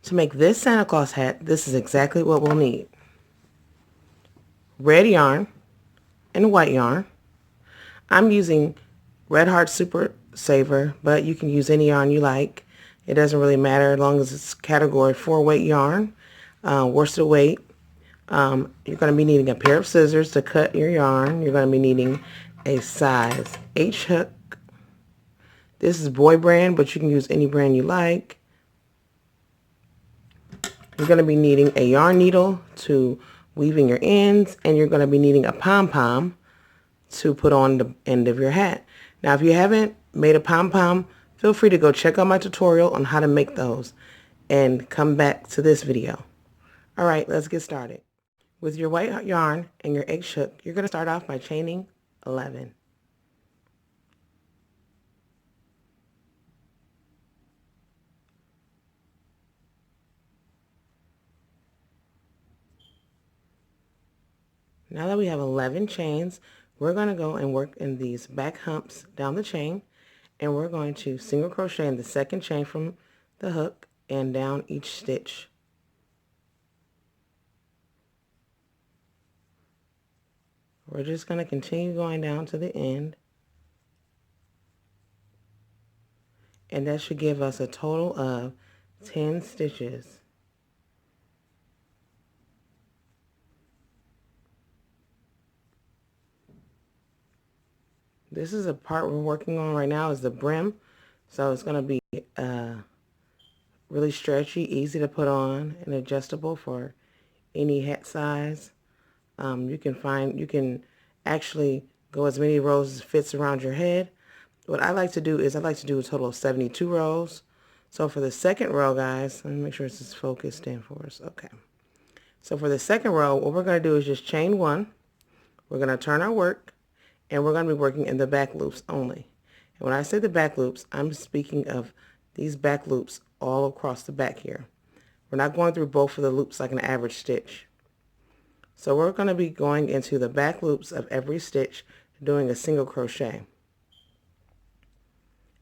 To make this Santa Claus hat, this is exactly what we'll need. Red yarn and white yarn. I'm using Red Heart Super Saver, but you can use any yarn you like. It doesn't really matter as long as it's category 4 weight yarn, worsted weight. You're going to be needing a pair of scissors to cut your yarn. You're going to be needing a size H hook. This is Boy brand, but you can use any brand you like. You're going to be needing a yarn needle to weaving your ends, and you're going to be needing a pom-pom to put on the end of your hat. Now, if you haven't made a pom-pom, feel free to go check out my tutorial on how to make those and come back to this video. All right, let's get started. With your white yarn and your H hook, you're going to start off by chaining 11. Now that we have 11 chains, we're going to go and work in these back humps down the chain, and we're going to single crochet in the second chain from the hook and down each stitch. We're just going to continue going down to the end, and that should give us a total of 10 stitches. This is a part we're working on right now is the brim, so it's going to be really stretchy, easy to put on, and adjustable for any hat size. You can actually go as many rows as fits around your head. What I like to do is I like to do a total of 72 rows. So for the second row, guys, let me make sure this is focused in for us. Okay. So for the second row, what we're going to do is just chain 1. We're going to turn our work, and we're going to be working in the back loops only. And when I say the back loops, I'm speaking of these back loops all across the back here. We're not going through both of the loops like an average stitch. So we're going to be going into the back loops of every stitch, doing a single crochet.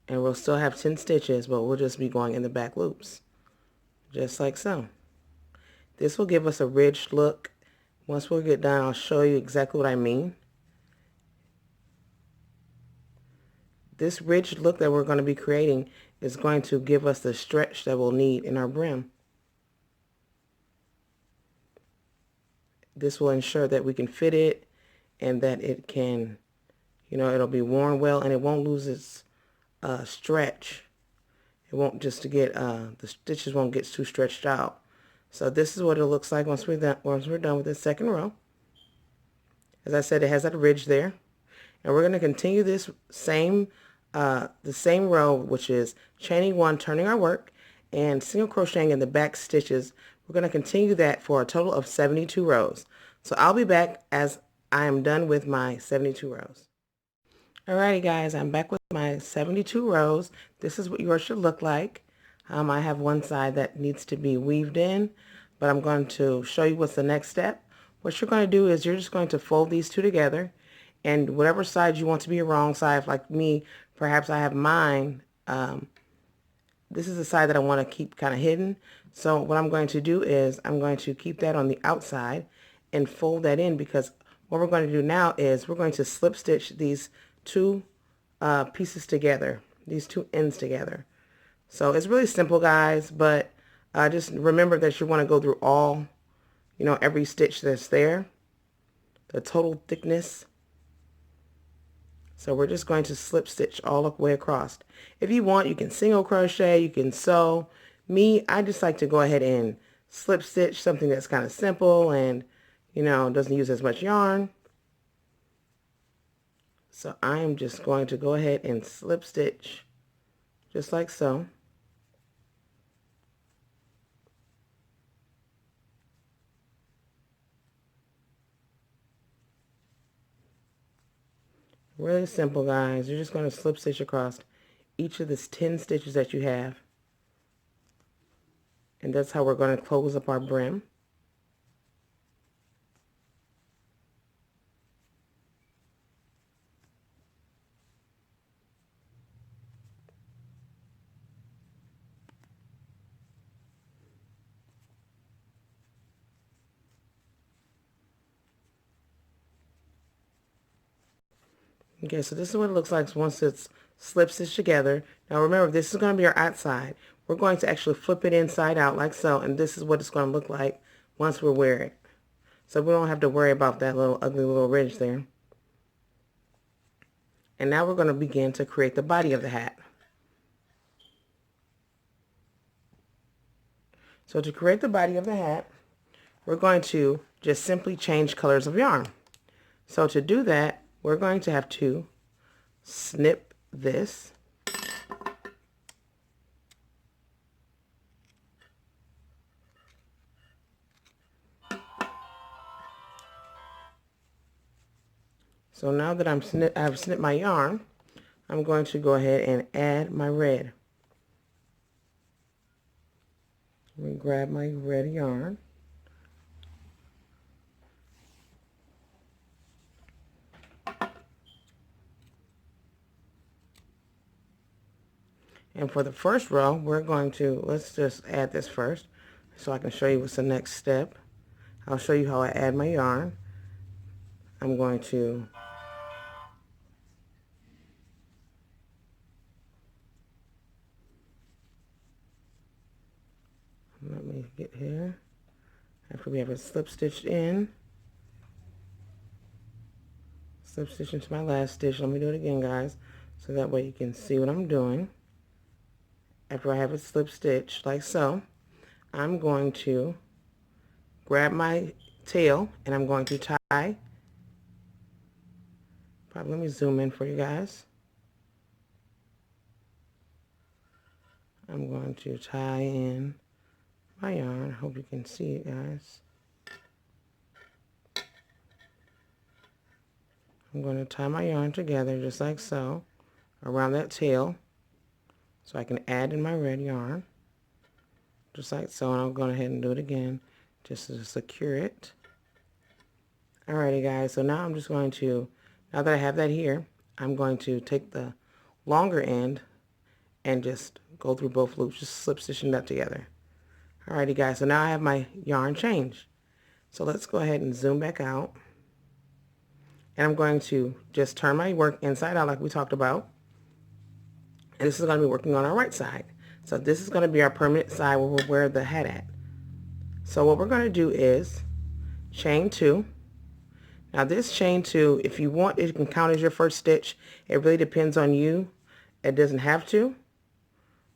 And we'll still have 10 stitches, but we'll just be going in the back loops, just like so. This will give us a ridged look. Once we get done, I'll show you exactly what I mean. This ridged look that we're going to be creating is going to give us the stretch that we'll need in our brim. This will ensure that we can fit it and that it can, it'll be worn well and it won't lose its stretch. It won't just get, the stitches won't get too stretched out. So this is what it looks like once we're done with the second row. As I said, it has that ridge there. And we're going to continue this the same row, which is chaining 1, turning our work, and single crocheting in the back stitches. We're going to continue that for a total of 72 rows. So I'll be back as I am done with my 72 rows. Alrighty guys, I'm back with my 72 rows. This is what yours should look like. I have one side that needs to be weaved in, but I'm going to show you what's the next step. What you're going to do is you're just going to fold these two together, and whatever side you want to be a wrong side, like me, perhaps I have mine. This is the side that I want to keep kind of hidden. So what I'm going to do is I'm going to keep that on the outside and fold that in, because what we're going to do now is we're going to slip stitch these two pieces together, these two ends together. So it's really simple, guys, but just remember that you want to go through all, every stitch that's there, the total thickness. So we're just going to slip stitch all the way across. If you want, you can single crochet, you can sew. Me, I just like to go ahead and slip stitch something that's kind of simple and, doesn't use as much yarn. So I'm just going to go ahead and slip stitch just like so. Really simple, guys. You're just going to slip stitch across each of the 10 stitches that you have. And that's how we're going to close up our brim. Okay, so this is what it looks like once it's slip stitched together. Now remember, this is going to be our outside. We're going to actually flip it inside out like so, and this is what it's going to look like once we wear it. So we don't have to worry about that little ugly little ridge there. And now we're going to begin to create the body of the hat. So to create the body of the hat, we're going to just simply change colors of yarn. So to do that, we're going to have to snip this. So now that I've snipped my yarn, I'm going to go ahead and add my red. Let me grab my red yarn. And for the first row, we're going to, let's just add this first so I can show you what's the next step. I'll show you how I add my yarn. I'm going to let me get here. After we have it slip stitched in, slip stitch into my last stitch. Let me do it again, guys, so that way you can see what I'm doing. After I have it slip stitched like so, I'm going to grab my tail and I'm going to tie. Probably let me zoom in for you guys. I'm going to tie in my yarn. I hope you can see it, guys. I'm going to tie my yarn together just like so around that tail so I can add in my red yarn just like so, and I'll go ahead and do it again just to secure it. Alrighty guys, so now I'm just going to, now that I have that here, I'm going to take the longer end and just go through both loops, just slip stitching that together. Alrighty guys, so now I have my yarn change. So let's go ahead and zoom back out. And I'm going to just turn my work inside out like we talked about. And this is going to be working on our right side. So this is going to be our permanent side where we'll wear the hat at. So what we're going to do is chain 2. Now this chain 2, if you want, it can count as your first stitch. It really depends on you. It doesn't have to,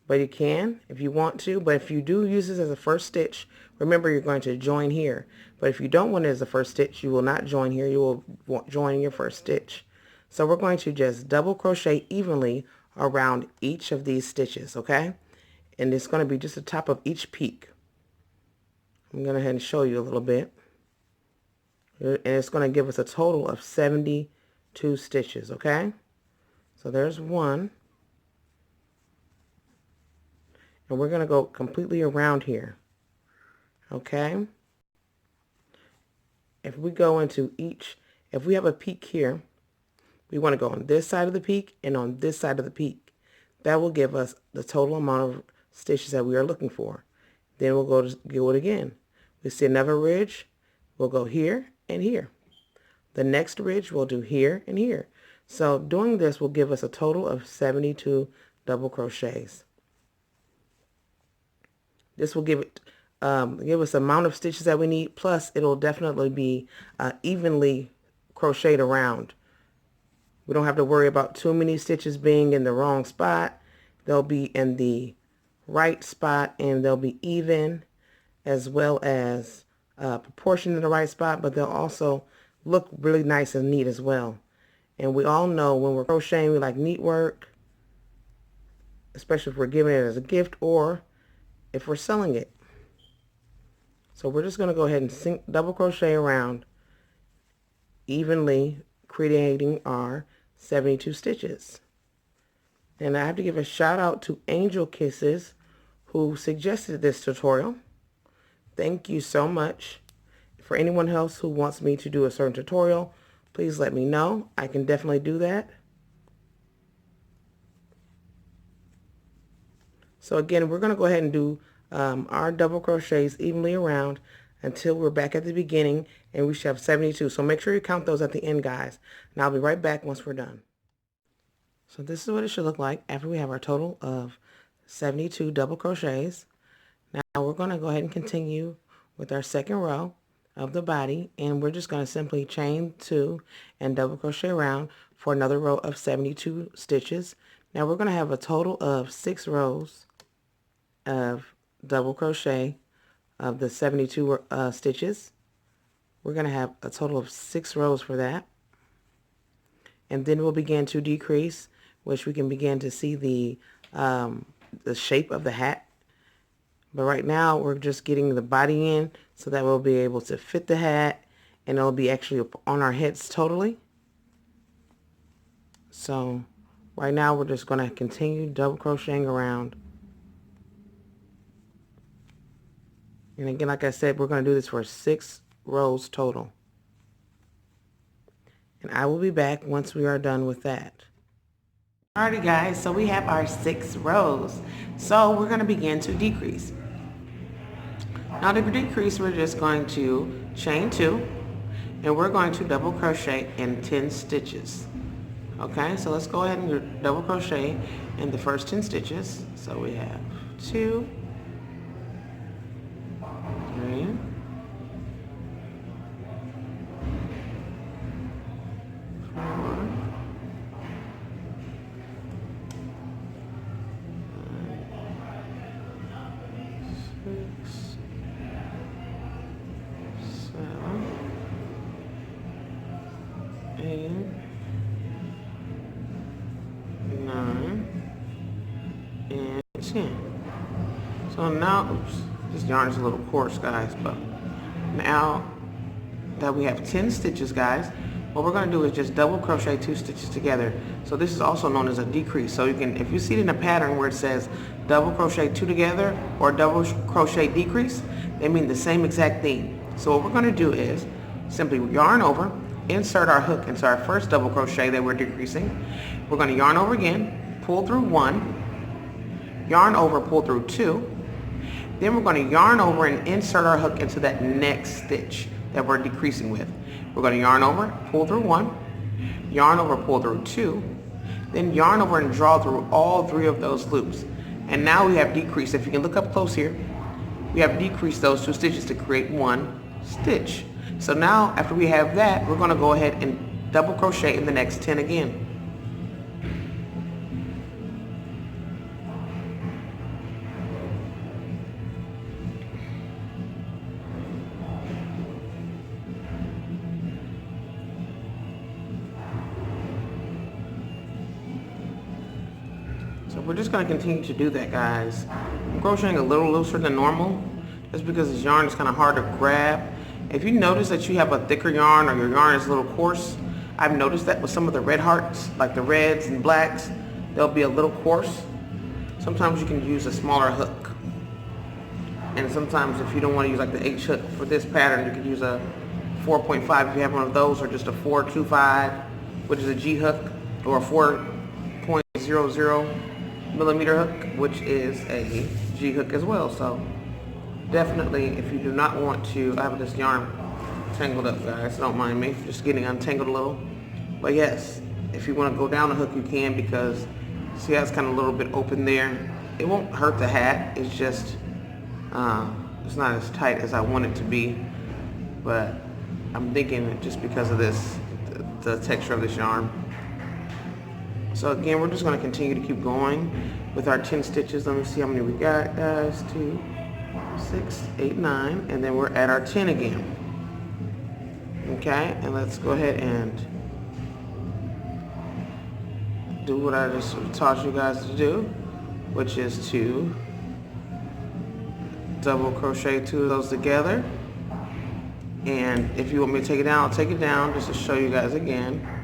but you can if you want to. But if you do use this as a first stitch, remember you're going to join here. But if you don't want it as a first stitch, you will not join here. You will join your first stitch. So we're going to just double crochet evenly around each of these stitches, okay? And it's going to be just the top of each peak. I'm going to go ahead and show you a little bit. And it's going to give us a total of 72 stitches, okay? So there's one. And we're going to go completely around here, okay? If we go into each, if we have a peak here, we want to go on this side of the peak and on this side of the peak. That will give us the total amount of stitches that we are looking for. Then we'll go it again. We see another ridge, we'll go here and here. The next ridge we'll do here and here. So doing this will give us a total of 72 double crochets. This will give us the amount of stitches that we need, plus it'll definitely be evenly crocheted around. We don't have to worry about too many stitches being in the wrong spot. They'll be in the right spot and they'll be even, as well as proportioned in the right spot, but they'll also look really nice and neat as well. And we all know when we're crocheting, we like neat work, especially if we're giving it as a gift or if we're selling it. So we're just going to go ahead and double crochet around evenly, creating our 72 stitches. And I have to give a shout out to Angel Kisses who suggested this tutorial. Thank you so much. For anyone else who wants me to do a certain tutorial, please let me know. I can definitely do that. So again, we're going to go ahead and do our double crochets evenly around until we're back at the beginning, and we should have 72. So make sure you count those at the end, guys. And I'll be right back once we're done. So this is what it should look like after we have our total of 72 double crochets. Now we're going to go ahead and continue with our second row of the body, and we're just going to simply chain 2 and double crochet around for another row of 72 stitches. Now we're going to have a total of 6 rows of double crochet of the 72 stitches. We're going to have a total of 6 rows for that, and then we'll begin to decrease, which we can begin to see the shape of the hat. But right now we're just getting the body in so that we'll be able to fit the hat, and it'll be actually on our heads totally. So right now we're just going to continue double crocheting around. And again, like I said, we're going to do this for 6 rows total. And I will be back once we are done with that. Alrighty guys, so we have our 6 rows. So we're going to begin to decrease. Now to decrease, we're just going to chain 2, and we're going to double crochet in 10 stitches. Okay, so let's go ahead and do double crochet in the first 10 stitches. So we have 2, 3, 4, 6, 7, 8, 9, and 10. So now, oops, this yarn is a little coarse, guys, but now that we have 10 stitches, guys, what we're going to do is just double crochet 2 stitches together. So this is also known as a decrease. So you can, if you see it in a pattern where it says double crochet 2 together or double crochet decrease, they mean the same exact thing. So what we're going to do is simply yarn over, insert our hook into our first double crochet that we're decreasing. We're going to yarn over again, pull through 1, yarn over, pull through 2. Then we're going to yarn over and insert our hook into that next stitch that we're decreasing with. We're going to yarn over, pull through 1, yarn over, pull through 2, then yarn over and draw through all 3 of those loops. And now we have decreased. If you can look up close here, we have decreased those 2 stitches to create 1 stitch. So now after we have that, we're going to go ahead and double crochet in the next 10 again. So we're just going to continue to do that, guys. I'm crocheting a little looser than normal just because this yarn is kind of hard to grab. If you notice that you have a thicker yarn or your yarn is a little coarse, I've noticed that with some of the red hearts, like the reds and blacks, they'll be a little coarse. Sometimes you can use a smaller hook. And sometimes if you don't want to use like the H hook for this pattern, you can use a 4.5 if you have one of those, or just a 425, which is a G hook, or a 4.00 millimeter hook, which is a G hook as well. So definitely, if you do not want to, I have this yarn tangled up, guys, don't mind me, just getting untangled a little. But yes, if you want to go down the hook, you can, because see how it's kind of a little bit open there. It won't hurt the hat, it's just it's not as tight as I want it to be. But I'm thinking just because of this, the texture of this yarn. So again, we're just going to continue to keep going with our 10 stitches. Let me see how many we got, guys. 2, 6, 8, 9, and then we're at our 10 again. Okay, and let's go ahead and do what I just taught you guys to do, which is to double crochet 2 of those together. And if you want me to take it down, I'll take it down just to show you guys again.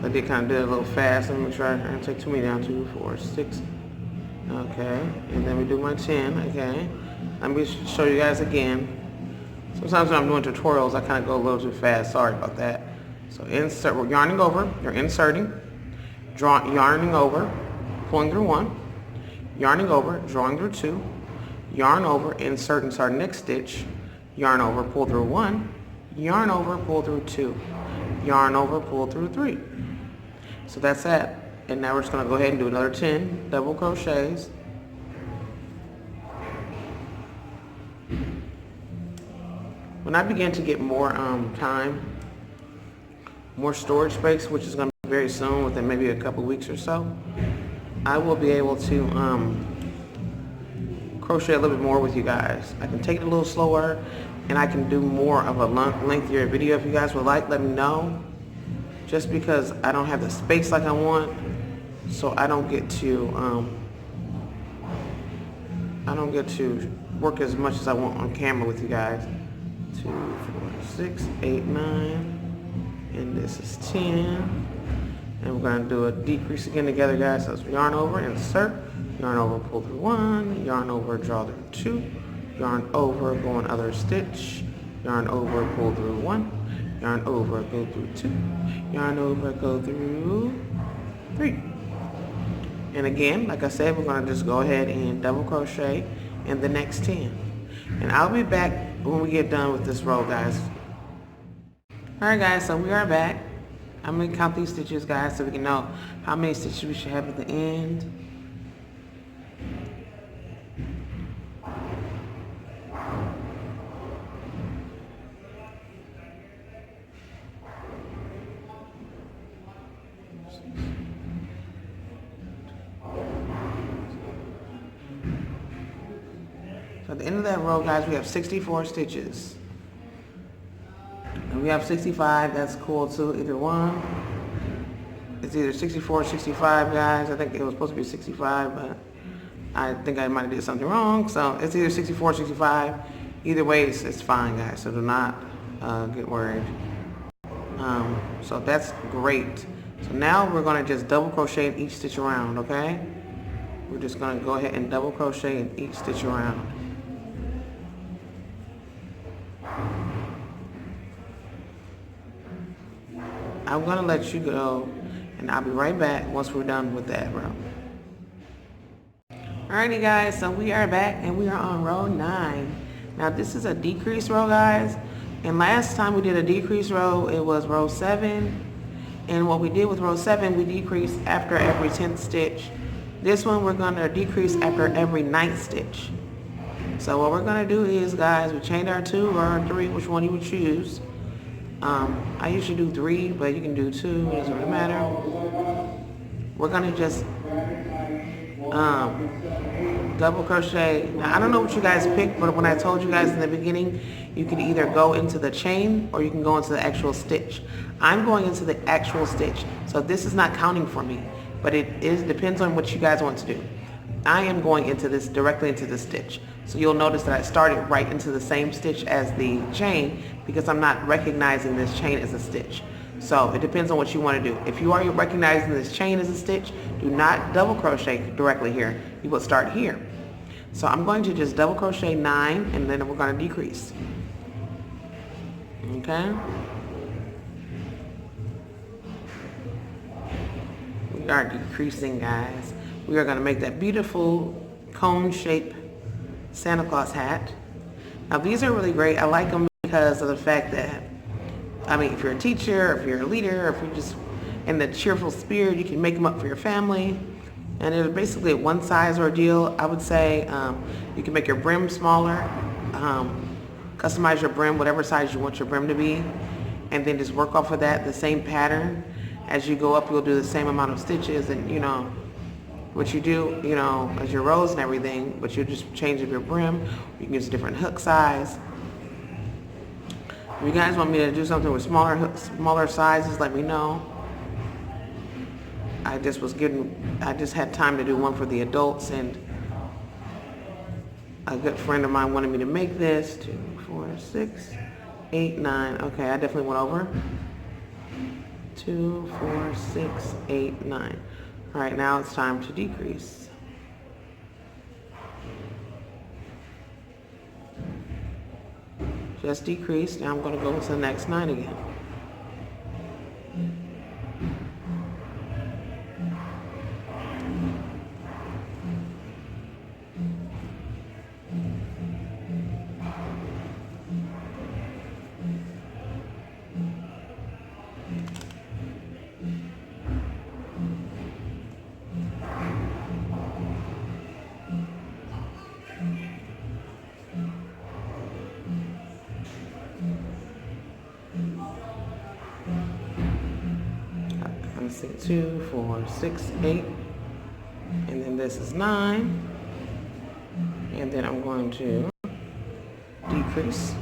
I did kind of do it a little fast. Let me make sure I don't take too many down. 2, 4, 6. Okay, and then we do my 10. Okay, let me show you guys again. Sometimes when I'm doing tutorials, I kind of go a little too fast. Sorry about that. So insert. We're yarning over. You're inserting, yarning over, pulling through 1, yarning over, drawing through 2, yarn over, insert into our next stitch, yarn over, pull through 1, yarn over, pull through 2, yarn over, pull through 3. So that's that. And now we're just gonna go ahead and do another 10 double crochets. When I begin to get more time, more storage space, which is gonna be very soon, within maybe a couple weeks or so, I will be able to crochet a little bit more with you guys. I can take it a little slower, and I can do more of a lengthier video if you guys would like. Let me know. Just because I don't have the space like I want, so I don't get to work as much as I want on camera with you guys. 2, 4, 6, 8, 9, and this is 10. And we're gonna do a decrease again together, guys. So it's yarn over, insert, yarn over, pull through 1, yarn over, draw through 2, yarn over, go on other stitch, yarn over, pull through 1, yarn over, go through 2, yarn over, go through 3. And again, like I said, we're gonna just go ahead and double crochet in the next 10. And I'll be back when we get done with this row, guys. Alright guys, so we are back. I'm going to count these stitches, guys, so we can know how many stitches we should have at the end. So at the end of that row, guys, we have 64 stitches. And we have 65, that's cool too, either one. It's either 64 or 65, guys. I think it was supposed to be 65, but I think I might have did something wrong. So it's either 64 or 65. Either way, it's fine, guys, so do not get worried. So that's great. So now we're gonna just double crochet in each stitch around, okay? We're just gonna go ahead and double crochet in each stitch around. I'm going to let you go, and I'll be right back once we're done with that row. Alrighty guys, so we are back and we are on row 9. Now this is a decrease row, guys, and last time we did a decrease row, it was row 7, and what we did with row 7, we decreased after every 10th stitch. This one we're going to decrease after every 9th stitch. So what we're going to do is, guys, we chain our 2 or our 3, which one you would choose. I usually do 3, but you can do 2, it doesn't really matter. We're going to just double crochet. Now I don't know what you guys picked, but when I told you guys in the beginning, you can either go into the chain or you can go into the actual stitch. I'm going into the actual stitch, so this is not counting for me, but it depends on what you guys want to do. I am going into this directly into the stitch. So you'll notice that I started right into the same stitch as the chain because I'm not recognizing this chain as a stitch. So it depends on what you want to do. If you are recognizing this chain as a stitch, do not double crochet directly here. You will start here. So I'm going to just double crochet 9 and then we're going to decrease. Okay? We are decreasing, guys. We are going to make that beautiful cone shape Santa Claus hat. Now these are really great. I like them because of the fact that, I mean, if you're a teacher, if you're a leader, or if you're just in the cheerful spirit, you can make them up for your family. And it's basically a one size ordeal. I would say you can make your brim smaller, customize your brim, whatever size you want your brim to be, and then just work off of that, the same pattern. As you go up, you'll do the same amount of stitches, and you know, what you do, you know, as your rows and everything, but you just change up your brim. You can use a different hook size. If you guys want me to do something with smaller sizes, let me know. I just had time to do one for the adults, and a good friend of mine wanted me to make this. 2, 4, 6, 8, 9. Okay, I definitely went over. 2, 4, 6, 8, 9. All right, now it's time to decrease. Just decrease. Now I'm going to go to the next 9 again. see, 2, 4, 6, 8, and then this is 9, and then I'm going to decrease,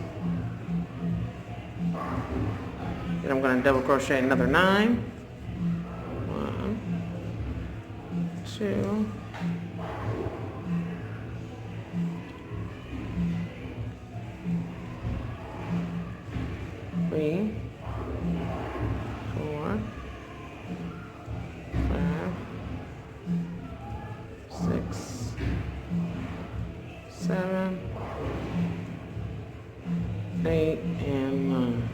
and I'm going to double crochet another 9, 1, 2, 3, 4, 5, 6, 7, 8, and 9.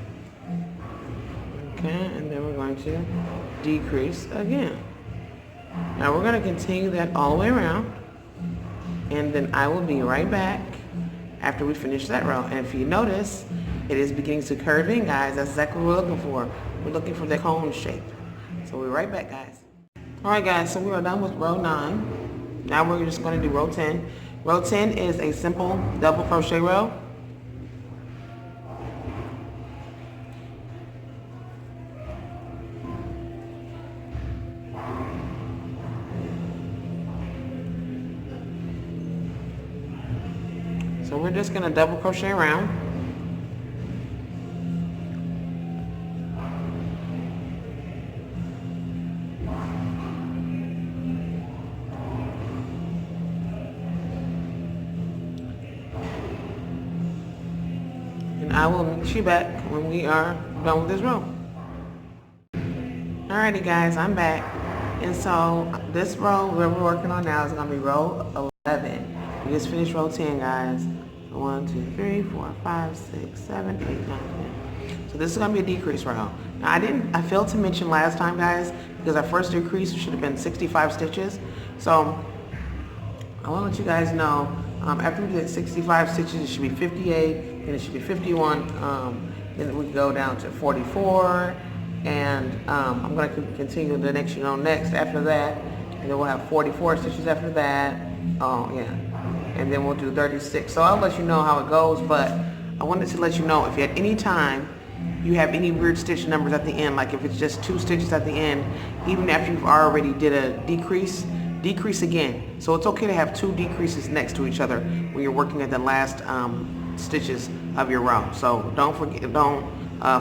Okay, and then we're going to decrease again. Now we're going to continue that all the way around, and then I will be right back after we finish that row. And if you notice, it is beginning to curve in, guys. That's exactly what we're looking for. We're looking for the cone shape. So we're right back, guys. Alright guys, so we are done with row 9. Now we're just going to do row 10. Row 10 is a simple double crochet row. So we're just going to double crochet around. And I will meet you back when we are done with this row. Alrighty guys, I'm back. And so this row that we're working on now is going to be row 11. We just finished row 10, guys. 1, 2, 3, 4, 5, 6, 7, 8, 9, 10. So this is going to be a decrease row. Now I failed to mention last time, guys, because our first decrease should have been 65 stitches. So I want to let you guys know, after we did 65 stitches, it should be 58, and it should be 51. Then we go down to 44, and I'm going to continue the next, next after that, and then we'll have 44 stitches after that. Oh yeah. And then we'll do 36. So I'll let you know how it goes, but I wanted to let you know if at any time you have any weird stitch numbers at the end, like if it's just 2 stitches at the end, even after you've already did a decrease, decrease again. So it's okay to have 2 decreases next to each other when you're working at the last stitches of your row. So don't forget, don't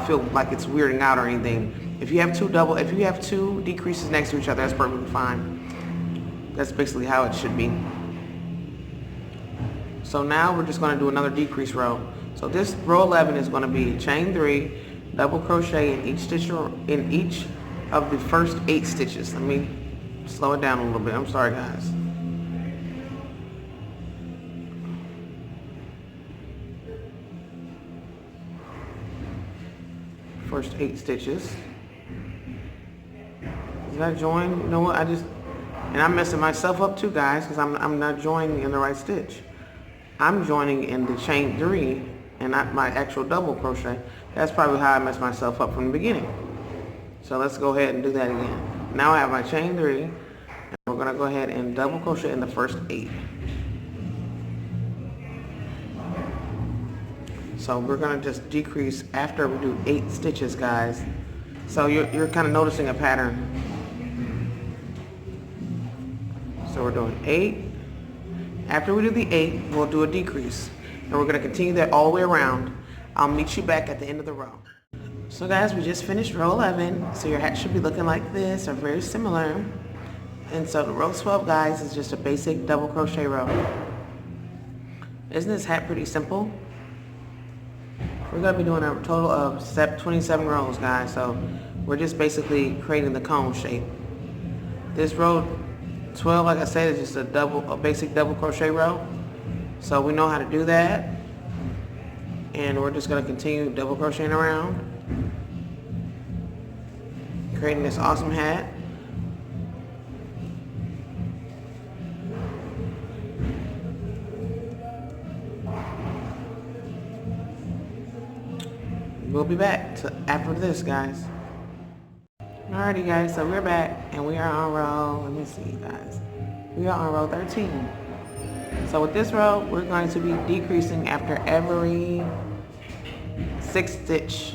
feel like it's weirding out or anything. If you have 2 decreases next to each other, that's perfectly fine. That's basically how it should be. So now we're just going to do another decrease row. So this row 11 is going to be chain 3, double crochet in each stitch in each of the first 8 stitches. Let me slow it down a little bit. I'm sorry, guys. First 8 stitches. Did I join? You know what? And I'm messing myself up too, guys, because I'm not joining in the right stitch. I'm joining in the chain 3 and not my actual double crochet. That's probably how I messed myself up from the beginning. So let's go ahead and do that again. Now I have my chain 3, and we're going to go ahead and double crochet in the first 8. So we're going to just decrease after we do 8 stitches, guys. So you're kind of noticing a pattern. So we're doing 8. After we do the 8, we'll do a decrease. And we're going to continue that all the way around. I'll meet you back at the end of the row. So guys, we just finished row 11. So your hat should be looking like this, or very similar. And so the row 12, guys, is just a basic double crochet row. Isn't this hat pretty simple? We're going to be doing a total of 27 rows, guys. So we're just basically creating the cone shape. This row 12, like I said, is just a basic double crochet row. So we know how to do that. And we're just going to continue double crocheting around, creating this awesome hat. We'll be back after this, guys. Alrighty guys, so we're back and we are on row, let me see guys, we are on row 13. So with this row, we're going to be decreasing after every 6th stitch.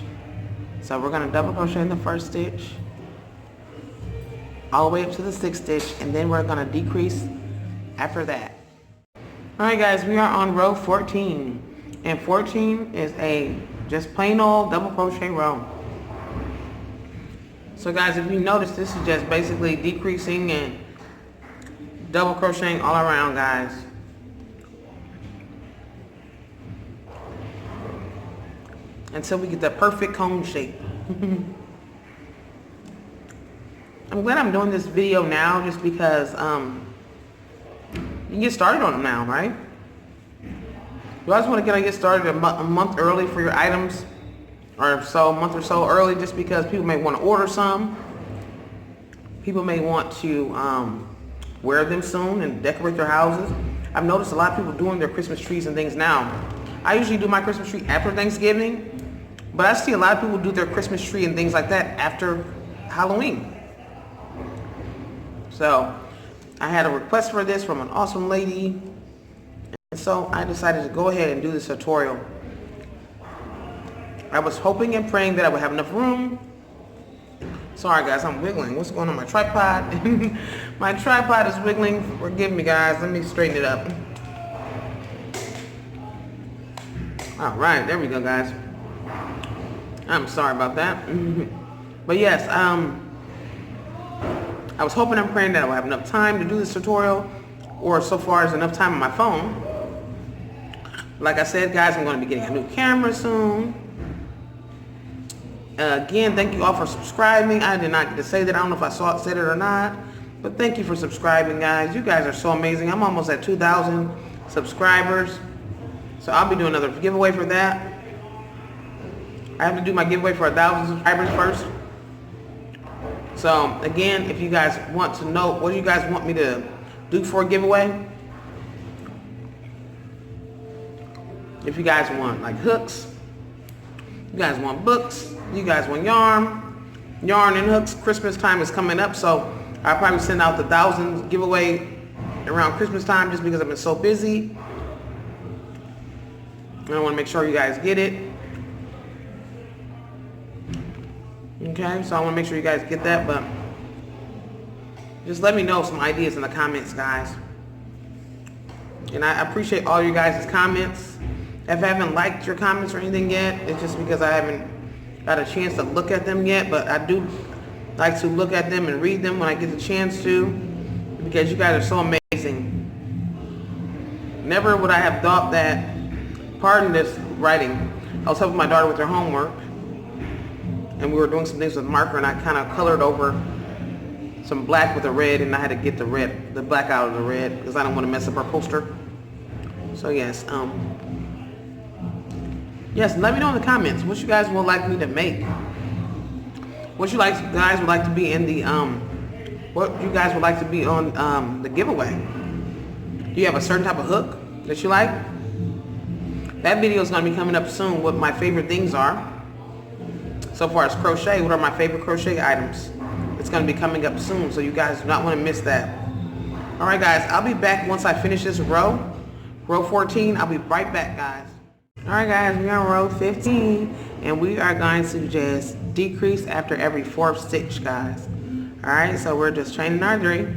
So we're going to double crochet in the first stitch, all the way up to the 6th stitch, and then we're going to decrease after that. Alright guys, we are on row 14, and 14 is a just plain old double crochet row. So guys, if you notice, this is just basically decreasing and double crocheting all around, guys. Until we get the perfect cone shape. I'm glad I'm doing this video now just because you can get started on them now, right? You always want to get started a month early for your items, or so a month or so early, just because people may want to order some. People may want to wear them soon and decorate their houses. I've noticed a lot of people doing their Christmas trees and things now. I usually do my Christmas tree after Thanksgiving, but I see a lot of people do their Christmas tree and things like that after Halloween. So I had a request for this from an awesome lady, and so I decided to go ahead and do this tutorial. I was hoping and praying that I would have enough room. Sorry guys, I'm wiggling. What's going on my tripod? My tripod is wiggling. Forgive me guys, let me straighten it up. Alright, there we go guys. I'm sorry about that. But yes, I was hoping and praying that I would have enough time to do this tutorial, or so far as enough time on my phone. Like I said guys, I'm going to be getting a new camera soon. Again, thank you all for subscribing. I did not get to say that. I don't know if I said it or not, but thank you for subscribing guys. You guys are so amazing. I'm almost at 2,000 subscribers, so I'll be doing another giveaway for that. I have to do my giveaway for 1,000 subscribers first. So again, if you guys want to know what you guys want me to do for a giveaway, if you guys want like hooks, you guys want books, you guys want yarn and hooks, Christmas time is coming up, so I'll probably send out the 1,000 giveaway around Christmas time just because I've been so busy. And I want to make sure you guys get it. Okay, so I want to make sure you guys get that, but just let me know some ideas in the comments, guys. And I appreciate all you guys' comments. If I haven't liked your comments or anything yet, it's just because I haven't got a chance to look at them yet, but I do like to look at them and read them when I get the chance to, because you guys are so amazing. Never would I have thought that, pardon this writing, I was helping my daughter with her homework, and we were doing some things with marker, and I kind of colored over some black with a red, and I had to get the black out of the red because I don't want to mess up our poster. So yes, yes, let me know in the comments what you guys would like me to make. What you guys would like to be in the what you guys would like to be on the giveaway. Do you have a certain type of hook that you like? That video is going to be coming up soon. What my favorite things are. So far as crochet, what are my favorite crochet items? It's going to be coming up soon, so you guys do not want to miss that. Alright guys, I'll be back once I finish this row 14. I'll be right back guys. Alright guys, we're on row 15, and we are going to just decrease after every 4th stitch guys. Alright, so we're just chaining our 3.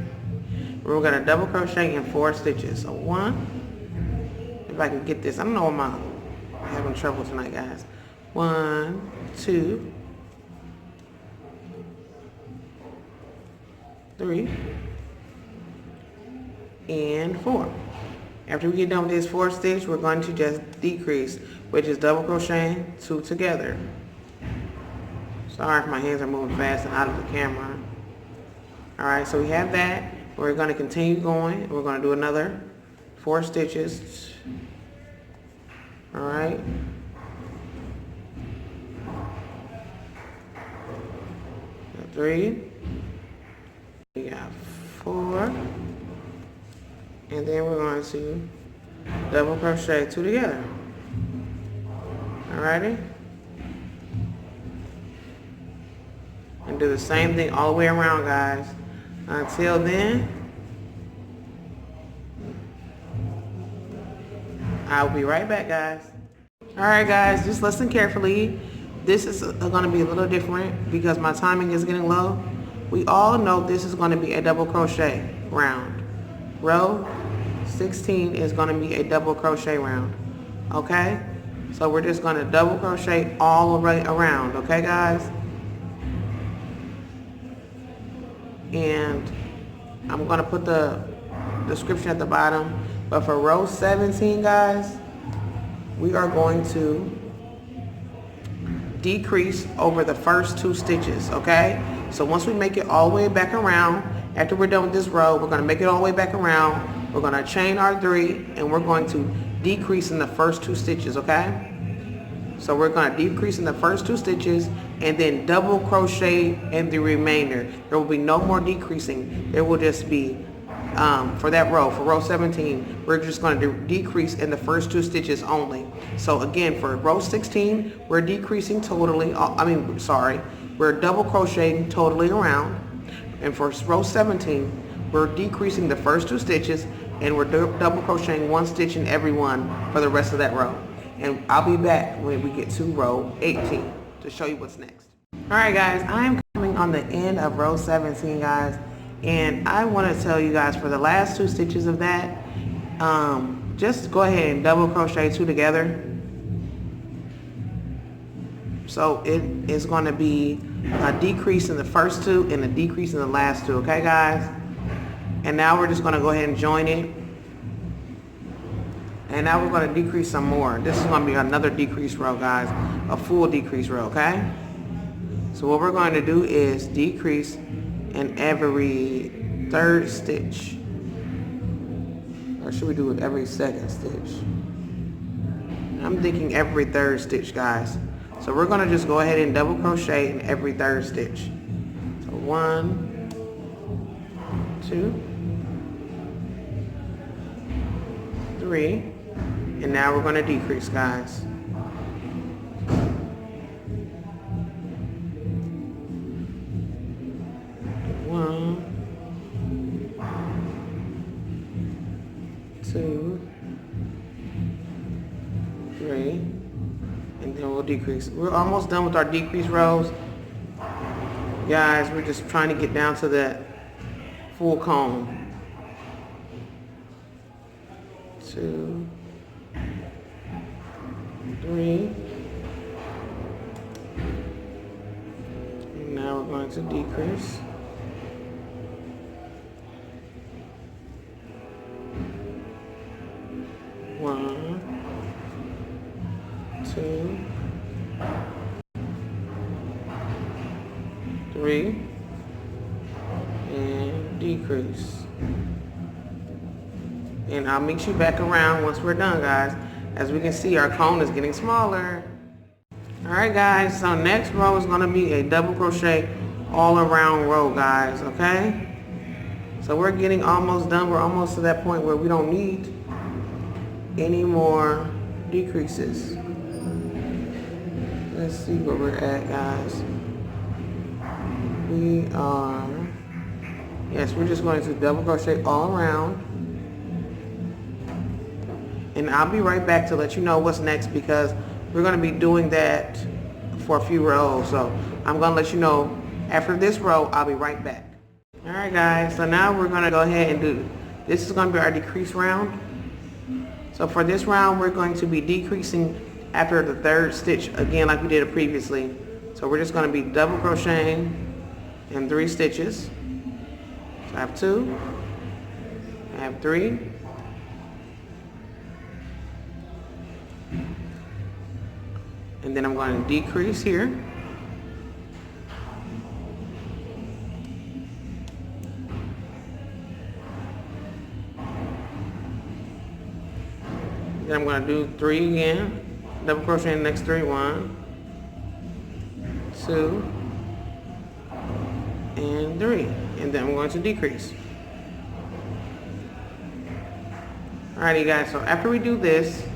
We're going to double crochet in 4 stitches. So 1, if I can get this, I don't know why I'm having trouble tonight guys. 1, 2, 3, and 4. After we get done with this 4th stitch, we're going to just decrease, which is double crocheting 2 together. Sorry if my hands are moving fast and out of the camera. Alright, so we have that. We're going to continue going. We're going to do another 4 stitches. Alright. Three. We got 4. And then we're going to double crochet 2 together. Alrighty. And do the same thing all the way around, guys. Until then, I'll be right back, guys. Alright guys, just listen carefully. This is going to be a little different because my timing is getting low. we all know this is going to be a double crochet round. Row 16 is going to be a double crochet round. Okay? So we're just going to double crochet all the way around. Okay, guys? And I'm going to put the description at the bottom. But for row 17, guys, we are going to decrease over the first 2 stitches, okay? So once we make it all the way back around, after we're done with this row, we're going to make it all the way back around. We're going to chain our 3, and we're going to decrease in the first 2 stitches, okay? So we're going to decrease in the first 2 stitches and then double crochet in the remainder. There will be no more decreasing. There will just be, for that row, for row 17, we're just going to decrease in the first 2 stitches only. So again, for row 16, we're decreasing totally, we're double crocheting totally around. And for row 17, we're decreasing the first 2 stitches and we're double crocheting 1 stitch in every one for the rest of that row. And I'll be back when we get to row 18 to show you what's next. Alright guys, I'm coming on the end of row 17, guys. And I want to tell you guys, for the last 2 stitches of that, just go ahead and double crochet 2 together. So it is going to be a decrease in the first 2 and a decrease in the last 2, okay guys? And now we're just going to go ahead and join it. And now we're going to decrease some more. This is going to be another decrease row, guys. A full decrease row, okay? So what we're going to do is decrease in every 3rd stitch. Or should we do it every 2nd stitch? I'm thinking every 3rd stitch, guys. So we're going to just go ahead and double crochet in every 3rd stitch. So 1, 2, 3. And now we're going to decrease, guys. One, 2, 3, and then we'll decrease. We're almost done with our decrease rows. Guys, we're just trying to get down to that full comb. 2, 3. And now we're going to decrease. One, 2, 3, and decrease. And I'll meet you back around once we're done, guys. As we can see, our cone is getting smaller. Alright guys, so next row is going to be a double crochet all around row, guys, okay? So we're getting almost done. We're almost to that point where we don't need any more decreases. Let's see where we're at, guys. We are, yes, we're just going to double crochet all around. And I'll be right back to let you know what's next, because we're going to be doing that for a few rows. So I'm going to let you know after this row. I'll be right back. Alright guys, so now we're going to go ahead and do, this is going to be our decrease round. So for this round, we're going to be decreasing after the 3rd stitch, again like we did it previously. So we're just going to be double crocheting in 3 stitches. So I have 2, I have 3, and then I'm going to decrease here. Then I'm going to do 3 again, double crochet in the next 3, 1, 2, and 3, and then I'm going to decrease. Alrighty guys, so after we do this,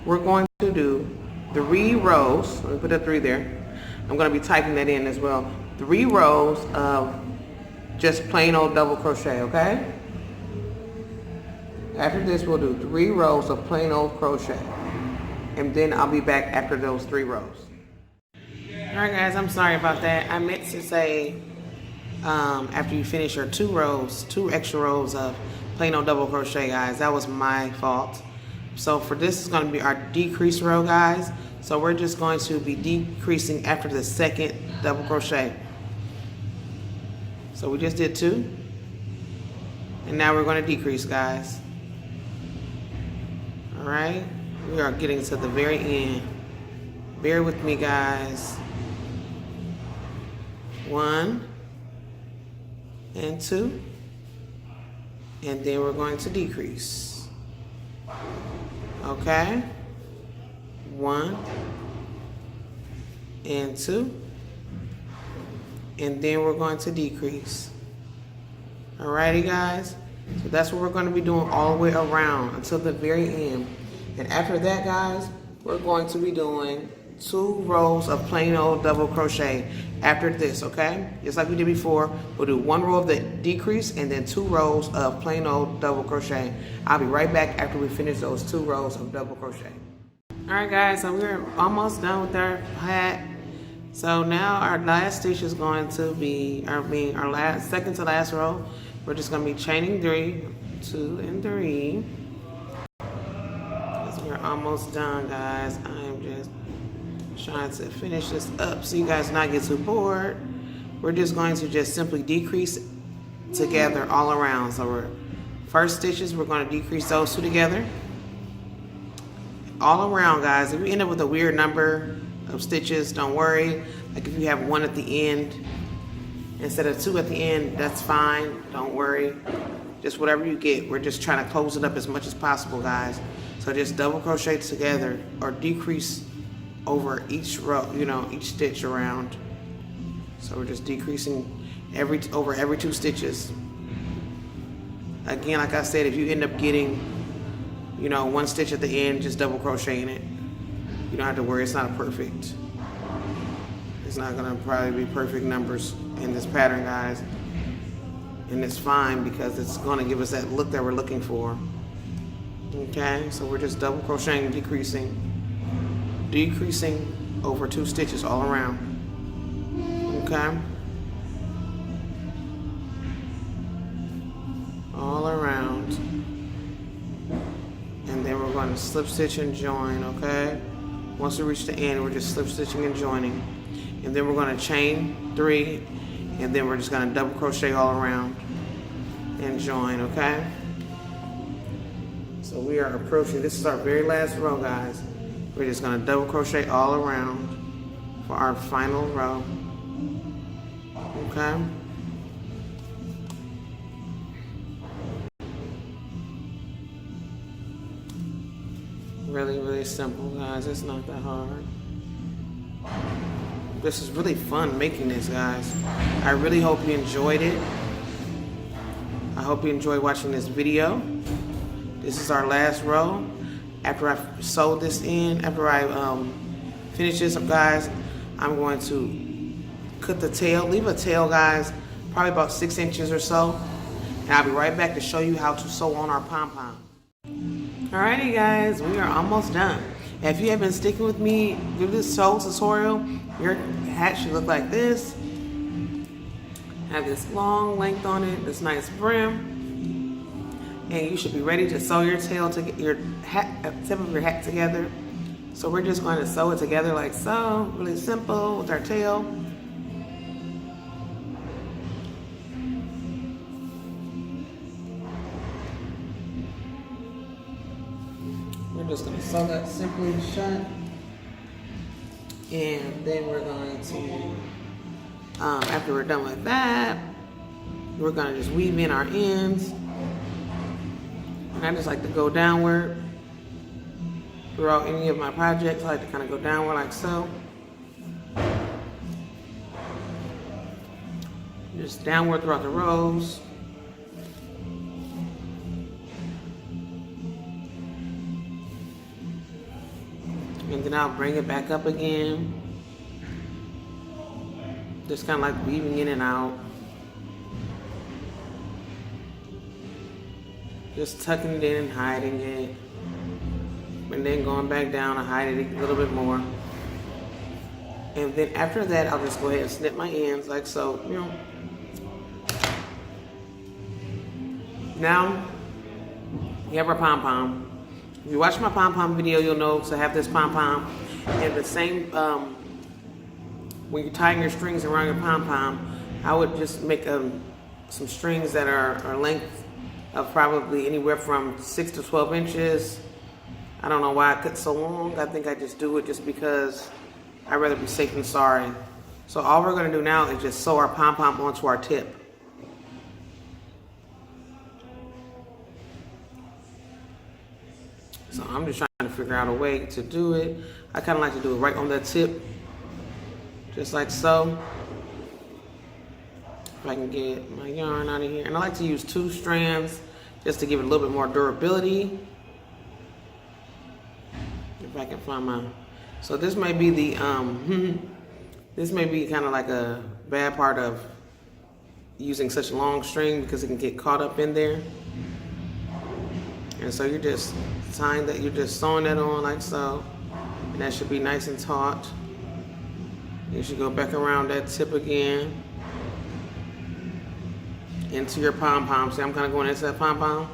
we're going to do 3 rows. Let me put a 3 there. I'm going to be typing that in as well. 3 rows of just plain old double crochet, okay? After this, we'll do 3 rows of plain old crochet. And then I'll be back after those 3 rows. Alright guys, I'm sorry about that. I meant to say after you finish your two extra rows of plain old double crochet, guys. That was my fault. So for this is going to be our decrease row, guys. So we're just going to be decreasing after the second double crochet. So we just did 2, and now we're going to decrease, guys. All right, we are getting to the very end. Bear with me, guys. 1 and 2, and then we're going to decrease. Okay, 1 and 2, and then we're going to decrease. Alrighty, guys, so that's what we're going to be doing all the way around until the very end. And after that, guys, we're going to be doing 2 rows of plain old double crochet after this, okay? Just like we did before, we'll do 1 row of the decrease and then 2 rows of plain old double crochet. I'll be right back after we finish those 2 rows of double crochet. All right, guys, so we're almost done with our hat. So now our last stitch is going to be, our last, second to last row. We're just going to be chaining 3, 2 and 3. Because we're almost done, guys. I am just trying to finish this up so you guys not get too bored. We're just going to just simply decrease together all around. So we're first stitches, we're going to decrease those 2 together all around, guys. If you end up with a weird number of stitches, don't worry. Like if you have 1 at the end instead of 2 at the end, that's fine, don't worry. Just whatever you get, we're just trying to close it up as much as possible, guys. So just double crochet together or decrease over each row, you know, each stitch around. So we're just decreasing over every 2 stitches. Again, like I said, if you end up getting, you know, 1 stitch at the end, just double crochet in it. You don't have to worry, it's not perfect. It's not gonna probably be perfect numbers in this pattern, guys. And it's fine because it's gonna give us that look that we're looking for. Okay, so we're just double crocheting, decreasing over 2 stitches all around. Okay, all around, and then we're going to slip stitch and join. Okay, once we reach the end, we're just slip stitching and joining, and then we're going to chain 3, and then we're just going to double crochet all around and join. Okay, so we are approaching, this is our very last row, guys. We're just going to double crochet all around for our final row. Okay. Really, really simple, guys. It's not that hard. This is really fun making this, guys. I really hope you enjoyed it. I hope you enjoyed watching this video. This is our last row. After I sew this in, after I finish this up, guys, I'm going to cut the tail. Leave a tail, guys, probably about 6 inches or so. And I'll be right back to show you how to sew on our pom-pom. Alrighty, guys, we are almost done. If you have been sticking with me through this sew tutorial, your hat should look like this. Have this long length on it, this nice brim. And you should be ready to sew your tail to get your hat, tip of your hat together. So we're just going to sew it together like so, really simple with our tail. We're just going to sew that simply shut. And then we're going to, after we're done with that, we're going to just weave in our ends. And I just like to go downward throughout any of my projects. I like to kind of go downward like so. Just downward throughout the rows. And then I'll bring it back up again. Just kind of like weaving in and out. Just tucking it in and hiding it. And then going back down and hiding it a little bit more. And then after that, I'll just go ahead and snip my ends like so, you know. Now, we have our pom-pom. If you watch my pom-pom video, you'll know to have this pom-pom. And the same, when you're tying your strings around your pom-pom, I would just make some strings that are length of probably anywhere from 6 to 12 inches. I don't know why I cut so long. I think I just do it just because I'd rather be safe than sorry. So all we're gonna do now is just sew our pom-pom onto our tip. So I'm just trying to figure out a way to do it. I kind of like to do it right on that tip, just like so. If I can get my yarn out of here. And I like to use 2 strands just to give it a little bit more durability. If I can find my, so this may be the, this may be kind of like a bad part of using such a long string because it can get caught up in there. And so you're just tying that, you're just sewing that on like so. And that should be nice and taut. You should go back around that tip again. Into your pom-pom. See, I'm kind of going into that pom-pom.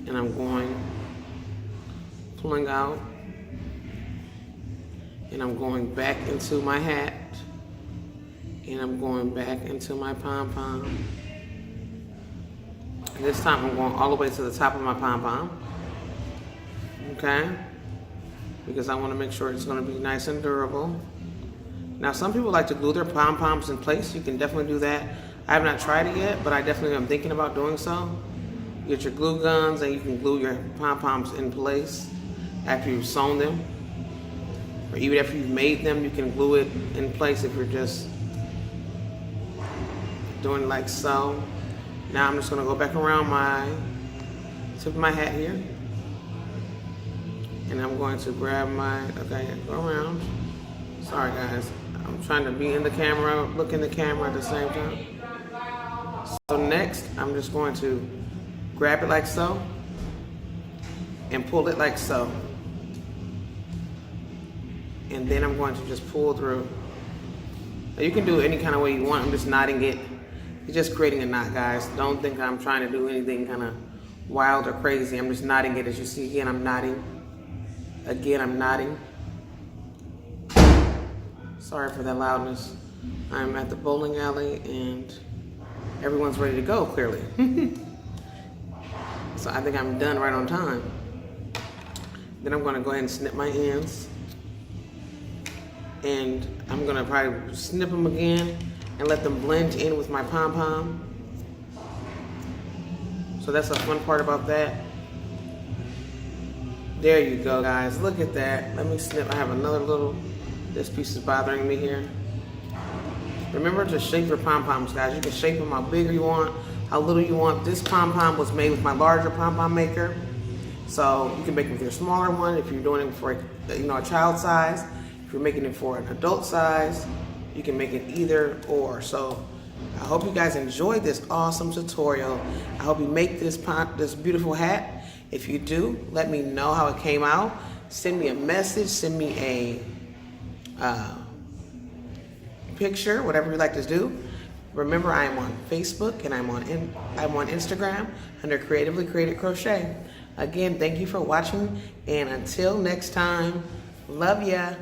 And I'm pulling out. And I'm going back into my hat. And I'm going back into my pom-pom. This time I'm going all the way to the top of my pom-pom, okay? Because I want to make sure it's going to be nice and durable. Now some people like to glue their pom-poms in place. You can definitely do that. I have not tried it yet, but I definitely am thinking about doing so. You get your glue guns and you can glue your pom-poms in place after you've sewn them. Or even after you've made them, you can glue it in place if you're just doing like so. Now I'm just gonna go back around my tip of my hat here. And I'm going to grab my, okay, go around. Sorry guys, I'm trying to be in the camera, look in the camera at the same time. So next, I'm just going to grab it like so and pull it like so. And then I'm going to just pull through. Now you can do it any kind of way you want. I'm just knotting it. It's just creating a knot, guys. Don't think I'm trying to do anything kind of wild or crazy. I'm just knotting it. As you see, again, I'm knotting. Again, I'm knotting. Sorry for that loudness. I'm at the bowling alley and everyone's ready to go, clearly. So I think I'm done right on time. Then I'm gonna go ahead and snip my ends. And I'm gonna probably snip them again and let them blend in with my pom-pom. So that's a fun part about that. There you go, guys. Look at that. Let me snip. I have another little, this piece is bothering me here. Remember to shape your pom-poms, guys. You can shape them how big you want, how little you want. This pom-pom was made with my larger pom-pom maker. So you can make it with your smaller one if you're doing it for a child size. If you're making it for an adult size, you can make it either or. So I hope you guys enjoyed this awesome tutorial. I hope you make this beautiful hat. If you do, let me know how it came out. Send me a message, send me a picture, whatever you like to do. Remember, I am on Facebook and I'm on Instagram under Creatively Created Crochet. Again, thank you for watching, and until next time, love ya.